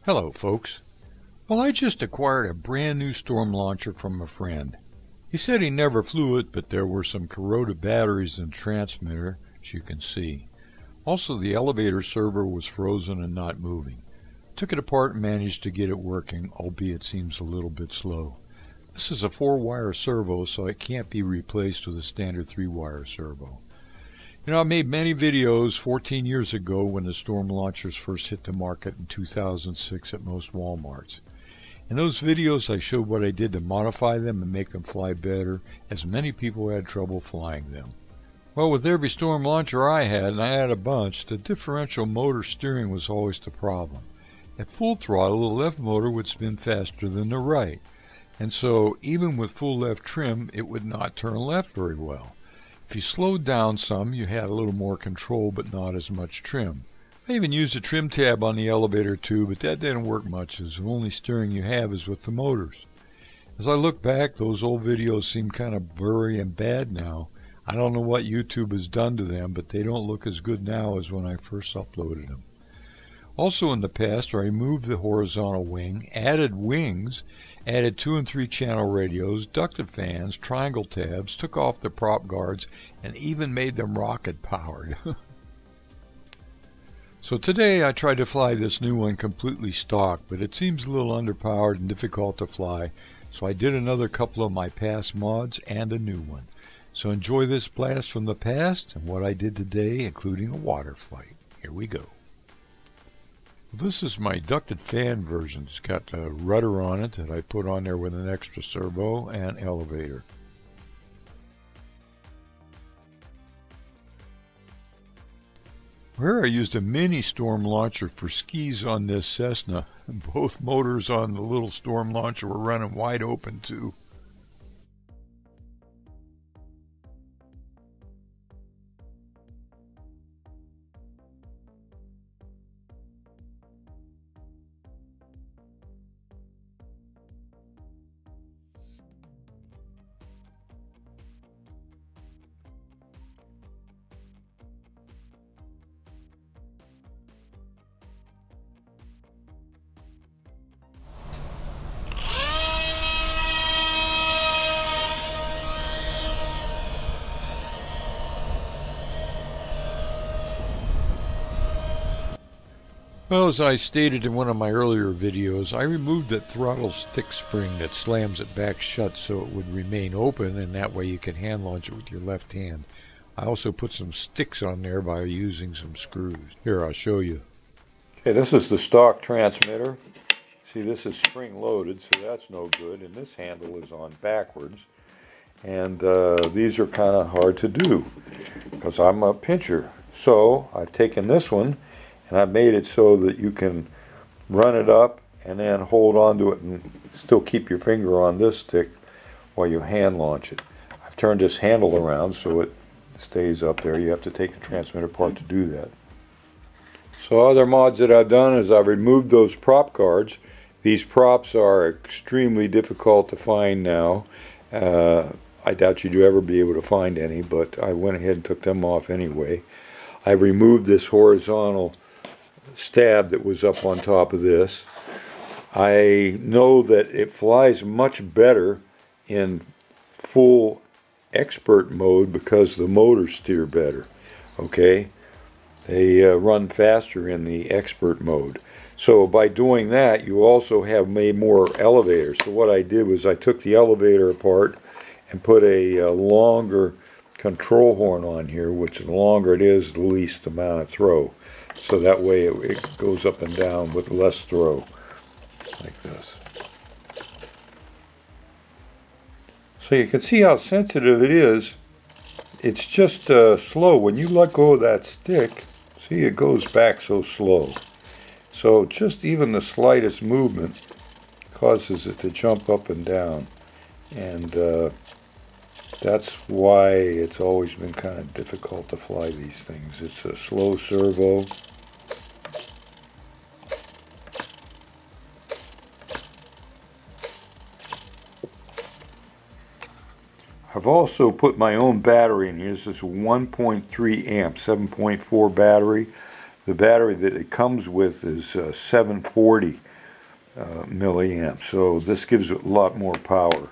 Hello folks. Well, I just acquired a brand new storm launcher from a friend. He said he never flew it, but there were some corroded batteries in the transmitter, as you can see. Also, the elevator servo was frozen and not moving. Took it apart and managed to get it working, albeit it seems a little bit slow. This is a 4-wire servo, so it can't be replaced with a standard 3-wire servo. You know, I made many videos 14 years ago when the storm launchers first hit the market in 2006 at most Walmarts. In those videos I showed what I did to modify them and make them fly better, as many people had trouble flying them. Well, with every storm launcher I had, and I had a bunch, the differential motor steering was always the problem. At full throttle, the left motor would spin faster than the right, and so even with full left trim, it would not turn left very well. If you slowed down some, you had a little more control, but not as much trim. I even used a trim tab on the elevator too, but that didn't work much, as the only steering you have is with the motors. As I look back, those old videos seem kind of blurry and bad now. I don't know what YouTube has done to them, but they don't look as good now as when I first uploaded them. Also in the past, I removed the horizontal wing, added wings, added 2 and 3 channel radios, ducted fans, triangle tabs, took off the prop guards, and even made them rocket powered. So today I tried to fly this new one completely stock, but it seems a little underpowered and difficult to fly, so I did another couple of my past mods and a new one. So enjoy this blast from the past and what I did today, including a water flight. Here we go. This is my ducted fan version. It's got a rudder on it that I put on there with an extra servo and elevator. Here I used a mini storm launcher for skis on this Cessna. Both motors on the little storm launcher were running wide open too. Well, as I stated in one of my earlier videos, I removed that throttle stick spring that slams it back shut so it would remain open, and that way you can hand launch it with your left hand. I also put some sticks on there by using some screws. Here, I'll show you. Okay, this is the stock transmitter. See, this is spring loaded, so that's no good, and this handle is on backwards. And these are kind of hard to do because I'm a pincher. So I've taken this one and I've made it so that you can run it up and then hold on to it and still keep your finger on this stick while you hand launch it. I've turned this handle around so it stays up there. You have to take the transmitter apart to do that. So other mods that I've done is I've removed those prop guards. These props are extremely difficult to find now. I doubt you'd ever be able to find any, but I went ahead and took them off anyway. I removed this horizontal stab that was up on top of this. I know that it flies much better in full expert mode because the motors steer better. Okay, they run faster in the expert mode. So by doing that, you also have made more elevators. So what I did was I took the elevator apart and put a longer control horn on here, which the longer it is, the least amount of throw. So that way it goes up and down with less throw, like this. So you can see how sensitive it is. It's just slow. When you let go of that stick, see, it goes back so slow. So just even the slightest movement causes it to jump up and down. And that's why it's always been kind of difficult to fly these things. It's a slow servo. I've also put my own battery in here. This is a 1.3 amp, 7.4 battery. The battery that it comes with is 740 milliamps. So this gives it a lot more power.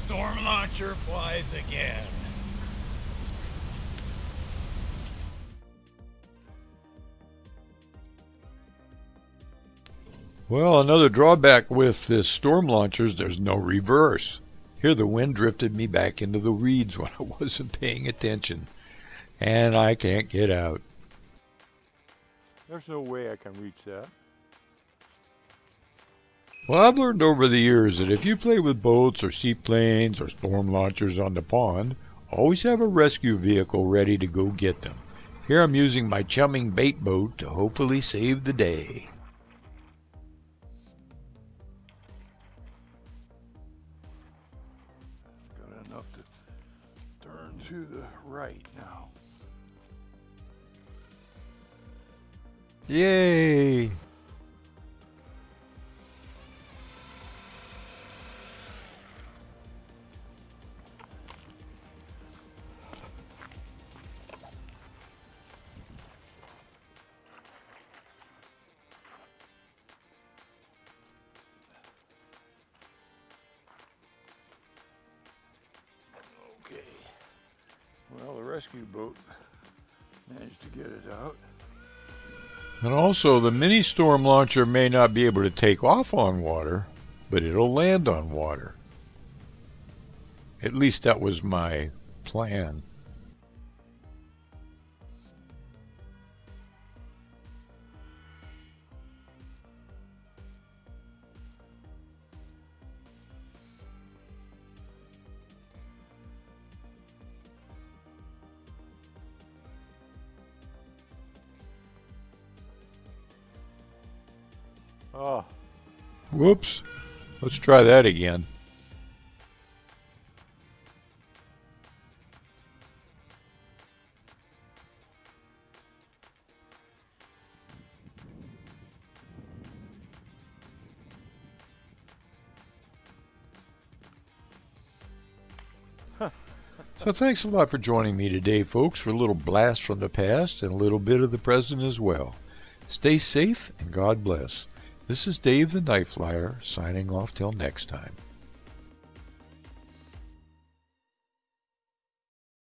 Storm launcher flies again. Well, another drawback with this storm launcher is there's no reverse. Here the wind drifted me back into the reeds when I wasn't paying attention, and I can't get out. There's no way I can reach that. Well, I've learned over the years that if you play with boats or seaplanes or storm launchers on the pond, always have a rescue vehicle ready to go get them. Here I'm using my chumming bait boat to hopefully save the day. Got enough to turn to the right now. Yay! Okay. Well, the rescue boat managed to get it out. And also, the mini storm launcher may not be able to take off on water, but it'll land on water. At least that was my plan. Oh. Whoops. Let's try that again. So thanks a lot for joining me today, folks, for a little blast from the past and a little bit of the present as well. Stay safe and God bless. This is Dave the Night Flyer signing off till next time.